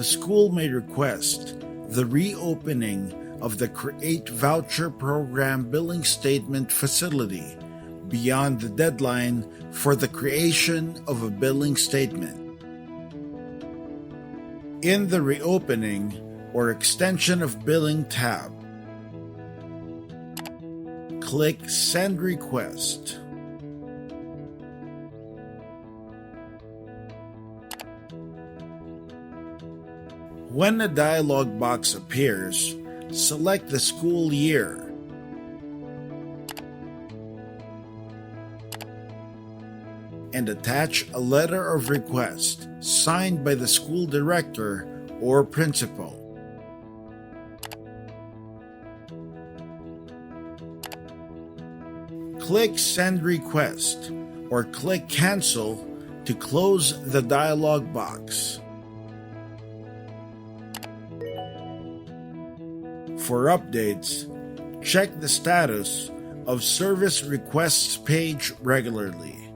the school may request the reopening of the Create Voucher Program billing statement facility beyond the deadline for the creation of a billing statement. In the Reopening or Extension of Billing tab, click Send Request. When a dialog box appears, select the school year. And attach a letter of request signed by the school director or principal. Click Send Request or click Cancel to close the dialog box. For updates, check the status of Service Requests page regularly.